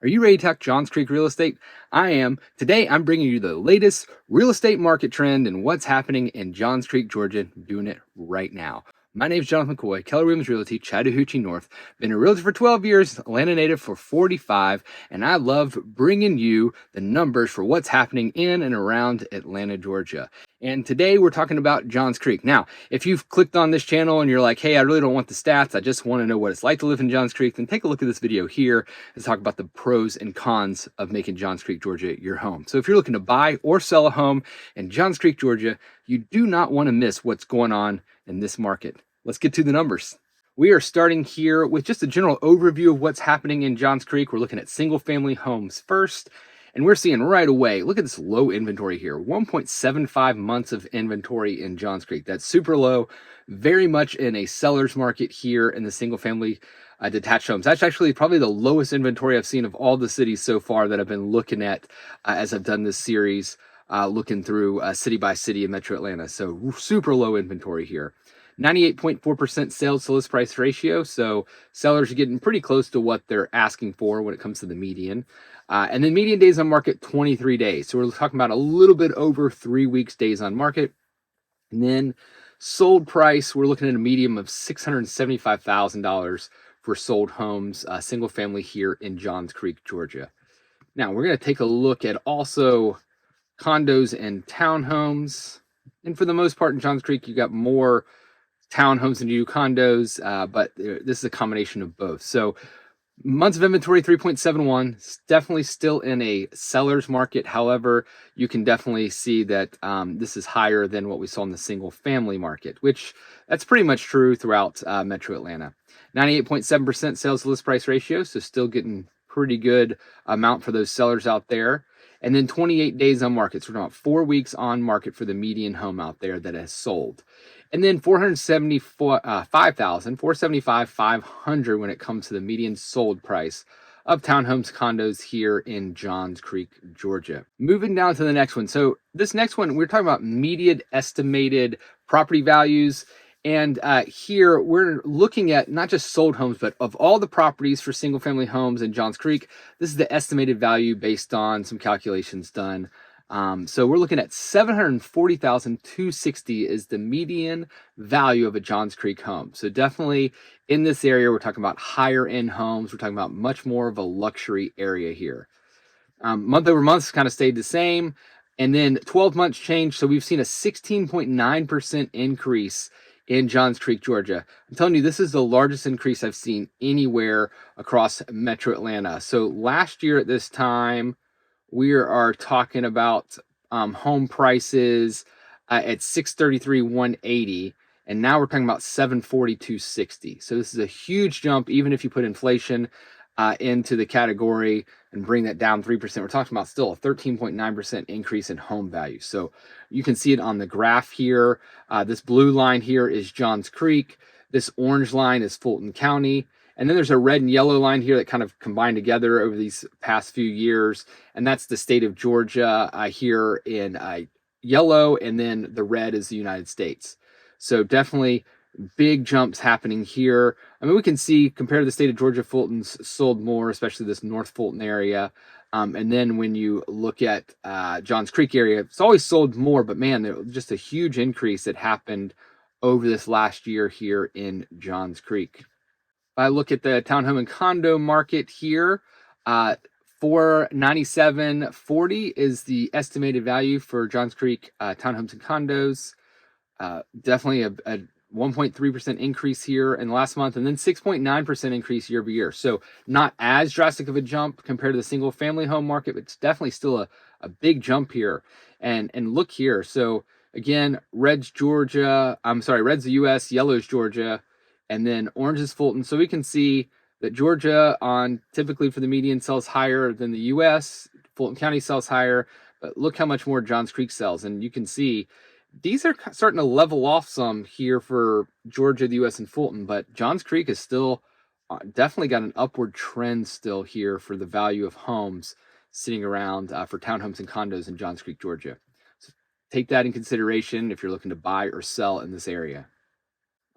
Are you ready to talk Johns Creek real estate? I am. Today, I'm bringing you the latest real estate market trend and what's happening in Johns Creek, Georgia, doing it right now. My name is Jonathan McCoy, Keller Williams Realty, Chattahoochee North. Been a realtor for 12 years, Atlanta native for 45, and I love bringing you the numbers for what's happening in and around Atlanta, Georgia. And today we're talking about Johns Creek. Now, if you've clicked on this channel and you're like, hey, I really don't want the stats, I just want to know what it's like to live in Johns Creek, then take a look at this video here and talk about the pros and cons of making Johns Creek, Georgia your home. So if you're looking to buy or sell a home in Johns Creek, Georgia, you do not want to miss what's going on in this market. Let's get to the numbers. We are starting here with just a general overview of what's happening in Johns Creek. We're looking at single family homes first. And we're seeing right away, look at this low inventory here, 1.75 months of inventory in Johns Creek. That's super low, very much in a seller's market here in the single family detached homes. That's actually probably the lowest inventory I've seen of all the cities so far that I've been looking at as I've done this series, looking through city by city in Metro Atlanta. So super low inventory here. 98.4% sales to list price ratio. So sellers are getting pretty close to what they're asking for when it comes to the median. And then median days on market, 23 days. So we're talking about a little bit over 3 weeks days on market. And then sold price, we're looking at a median of $675,000 for sold homes, single family here in Johns Creek, Georgia. Now we're going to take a look at also condos and townhomes. And for the most part in Johns Creek, you got more townhomes than you do condos, but this is a combination of both. So months of inventory, 3.71, it's definitely still in a seller's market. However, you can definitely see that this is higher than what we saw in the single family market, which that's pretty much true throughout Metro Atlanta. 98.7% sales to list price ratio, so still getting pretty good amount for those sellers out there. And then 28 days on market, so we're talking about 4 weeks on market for the median home out there that has sold. And then 475,500 when it comes to the median sold price of townhomes, condos here in Johns Creek, Georgia. Moving down to the next one. So this next one, we're talking about median estimated property values. And here we're looking at not just sold homes, but of all the properties for single family homes in Johns Creek, this is the estimated value based on some calculations done. So we're looking at $740,260 is the median value of a Johns Creek home. So definitely in this area, we're talking about higher end homes. We're talking about much more of a luxury area here. Month over month kind of stayed the same. And then 12 months change. So we've seen a 16.9% increase in Johns Creek, Georgia. I'm telling you, this is the largest increase I've seen anywhere across Metro Atlanta. So last year at this time, we are talking about home prices at $633,180, and now we're talking about $742,660. So this is a huge jump, even if you put inflation into the category and bring that down 3%. We're talking about still a 13.9% increase in home value. So you can see it on the graph here. This blue line here is Johns Creek. This orange line is Fulton County. And then there's a red and yellow line here that kind of combined together over these past few years. And that's the state of Georgia here in yellow. And then the red is the United States. So definitely big jumps happening here. I mean, we can see compared to the state of Georgia, Fulton's sold more, especially this North Fulton area. And then when you look at Johns Creek area, it's always sold more. But man, there was just a huge increase that happened over this last year here in Johns Creek. I look at the townhome and condo market here. $497.40 is the estimated value for Johns Creek townhomes and condos. Definitely a 1.3% increase here in the last month, and then 6.9% increase year over year. So not as drastic of a jump compared to the single family home market, but it's definitely still a big jump here. And look here. So again, red's Georgia. I'm sorry, red's the US, yellow's Georgia. And then orange is Fulton. So we can see that Georgia on typically for the median sells higher than the US. Fulton County sells higher, but look how much more Johns Creek sells. And you can see these are starting to level off some here for Georgia, the US, and Fulton. But Johns Creek is still definitely got an upward trend still here for the value of homes sitting around for townhomes and condos in Johns Creek, Georgia. So take that in consideration if you're looking to buy or sell in this area.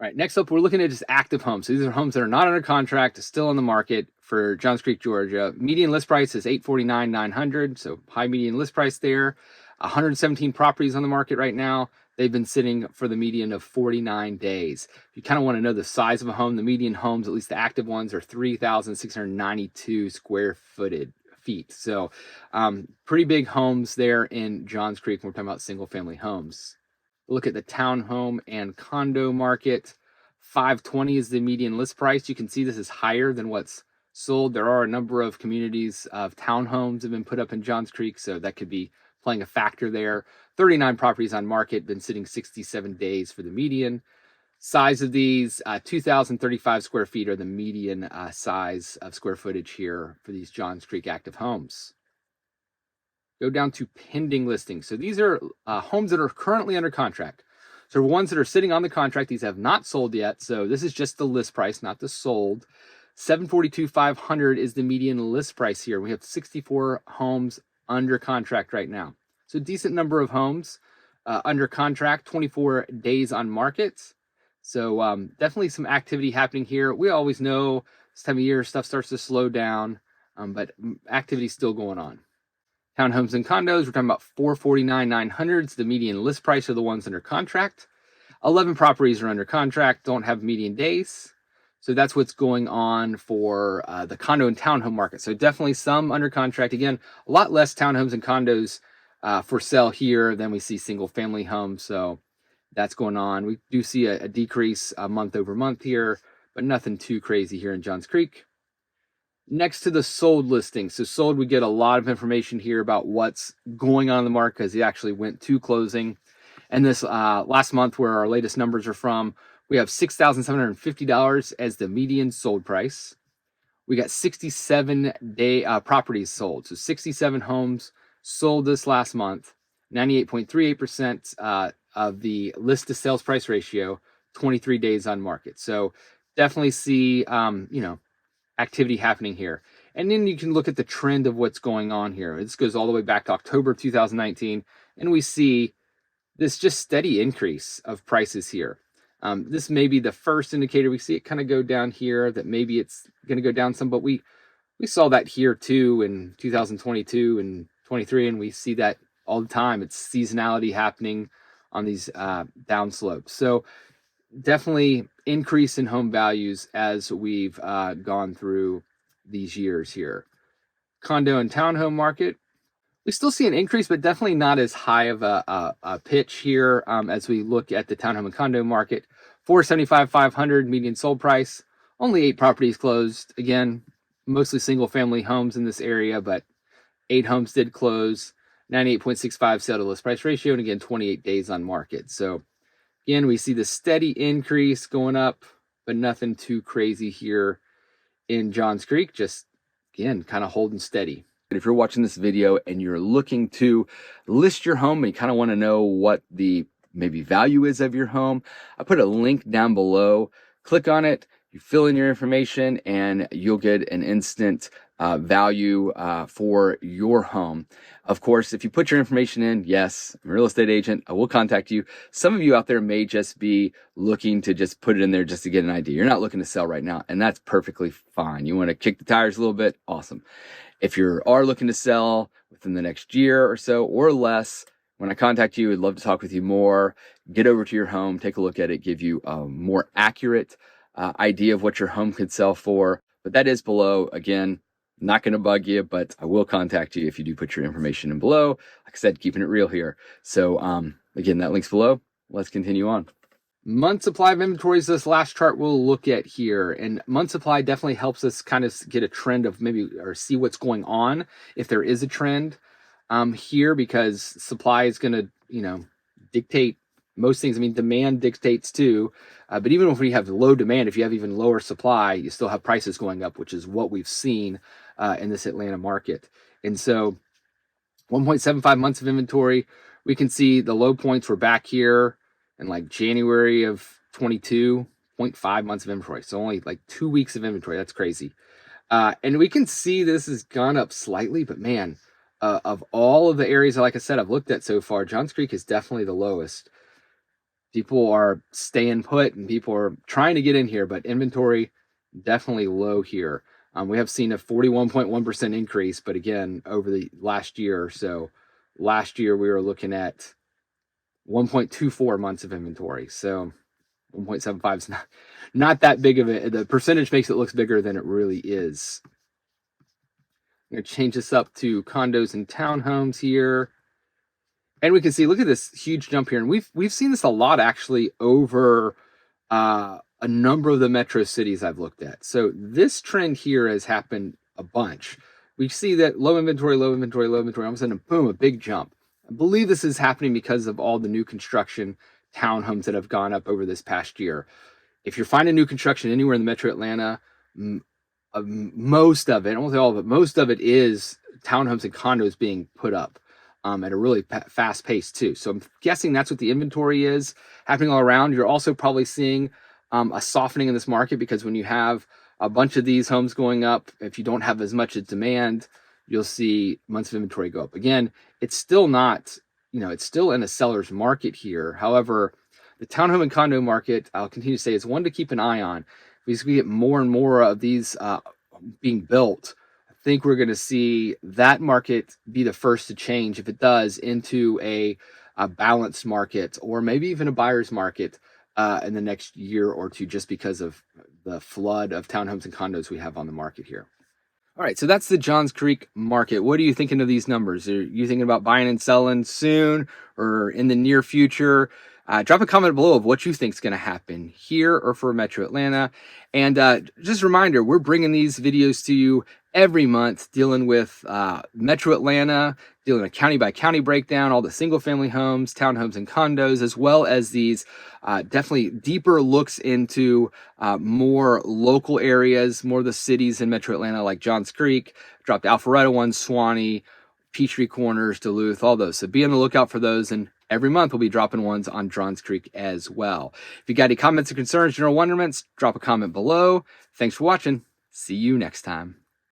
All right, next up, we're looking at just active homes. So these are homes that are not under contract, still on the market for Johns Creek, Georgia. Median list price is $849,900, so high median list price there. 117 properties on the market right now. They've been sitting for the median of 49 days. If you kind of want to know the size of a home, the median homes, at least the active ones, are 3,692 square feet. So pretty big homes there in Johns Creek when we're talking about single family homes. Look at the townhome and condo market. 520 is the median list price. You can see this is higher than what's sold. There are a number of communities of townhomes have been put up in Johns Creek, so that could be playing a factor there. 39 properties on market, been sitting 67 days for the median. Size of these, 2,035 square feet are the median size of square footage here for these Johns Creek active homes. Go down to pending listings. So these are homes that are currently under contract. So ones that are sitting on the contract, these have not sold yet. So this is just the list price, not the sold. $742,500 is the median list price here. We have 64 homes under contract right now. So decent number of homes under contract, 24 days on market. So definitely some activity happening here. We always know this time of year stuff starts to slow down, but activity still going on. Townhomes and condos, we're talking about $449,900. It's the median list price of the ones under contract. 11 properties are under contract, don't have median days. So that's what's going on for the condo and townhome market. So definitely some under contract. Again, a lot less townhomes and condos for sale here than we see single family homes. So that's going on. We do see a decrease month over month here, but nothing too crazy here in Johns Creek. Next to the sold listings. So sold, we get a lot of information here about what's going on in the market because it actually went to closing. And this last month, where our latest numbers are from, we have $6,750 as the median sold price. We got 67 properties sold. So 67 homes sold this last month, 98.38% of the list to sales price ratio, 23 days on market. So definitely see, activity happening here. And then you can look at the trend of what's going on here. This goes all the way back to October 2019, and we see this just steady increase of prices here. This may be the first indicator we see it kind of go down here, that maybe it's going to go down some, but we saw that here too in 2022 and 23, and we see that all the time. It's seasonality happening on these down slopes. So definitely increase in home values as we've gone through these years here. Condo and townhome market, we still see an increase, but definitely not as high of a pitch here as we look at the townhome and condo market. $475,500 median sold price. Only 8 properties closed. Again, mostly single family homes in this area, but 8 homes did close. 98.65 sale to list price ratio, and again, 28 days on market. So again, we see the steady increase going up, but nothing too crazy here in Johns Creek. Just, again, kind of holding steady. If you're watching this video and you're looking to list your home and you kind of want to know what the maybe value is of your home, I put a link down below. Click on it, you fill in your information, and you'll get an instant value for your home. Of course, if you put your information in, yes, I'm a real estate agent, I will contact you. Some of you out there may just be looking to just put it in there just to get an idea. You're not looking to sell right now, and that's perfectly fine. You want to kick the tires a little bit? Awesome. If you are looking to sell within the next year or so or less, when I contact you, I'd love to talk with you more, get over to your home, take a look at it, give you a more accurate idea of what your home could sell for. But that is below. Again, not going to bug you, but I will contact you if you do put your information in below. Like I said, keeping it real here. So again, that link's below. Let's continue on. Month supply of inventories, this last chart we'll look at here. And month supply definitely helps us kind of get a trend of maybe, or see what's going on, if there is a trend here, because supply is going to, dictate most things. I mean, demand dictates too. But even if we have low demand, if you have even lower supply, you still have prices going up, which is what we've seen in this Atlanta market. And so 1.75 months of inventory, we can see the low points were back here in like January of 22, 0.5 months of inventory. So only like 2 weeks of inventory. That's crazy. And we can see this has gone up slightly, but man, of all of the areas, like I said, I've looked at so far, Johns Creek is definitely the lowest. People are staying put and people are trying to get in here, but inventory definitely low here. We have seen a 41.1% increase, but again, over the last year or so, last year we were looking at 1.24 months of inventory. So 1.75 is not that big of it. The percentage makes it look bigger than it really is. I'm going to change this up to condos and townhomes here. And we can see, look at this huge jump here. And we've seen this a lot actually over a number of the metro cities I've looked at. So this trend here has happened a bunch. We see that low inventory, low inventory, low inventory, all of a sudden, boom, a big jump. I believe this is happening because of all the new construction townhomes that have gone up over this past year. If you're finding new construction anywhere in the metro Atlanta, most of it, I won't say all of it, most of it is townhomes and condos being put up at a really fast pace too. So I'm guessing that's what the inventory is happening all around. You're also probably seeing a softening in this market because when you have a bunch of these homes going up, if you don't have as much as demand, you'll see months of inventory go up. Again, it's still not, it's still in a seller's market here. However, the townhome and condo market, I'll continue to say, is one to keep an eye on. Because we get more and more of these being built, I think we're going to see that market be the first to change, if it does, into a balanced market or maybe even a buyer's market in the next year or two, just because of the flood of townhomes and condos we have on the market here. All right, so that's the Johns Creek market. What are you thinking of these numbers? Are you thinking about buying and selling soon or in the near future? Drop a comment below of what you think is going to happen here or for Metro Atlanta. And just a reminder, we're bringing these videos to you every month, dealing with Metro Atlanta, dealing a county by county breakdown, all the single family homes, townhomes, and condos, as well as these definitely deeper looks into more local areas, more of the cities in Metro Atlanta like Johns Creek, dropped Alpharetta one, Swanee, Peachtree Corners, Duluth, all those. So be on the lookout for those. And every month we'll be dropping ones on Johns Creek as well. If you got any comments or concerns, general wonderments, drop a comment below. Thanks for watching. See you next time.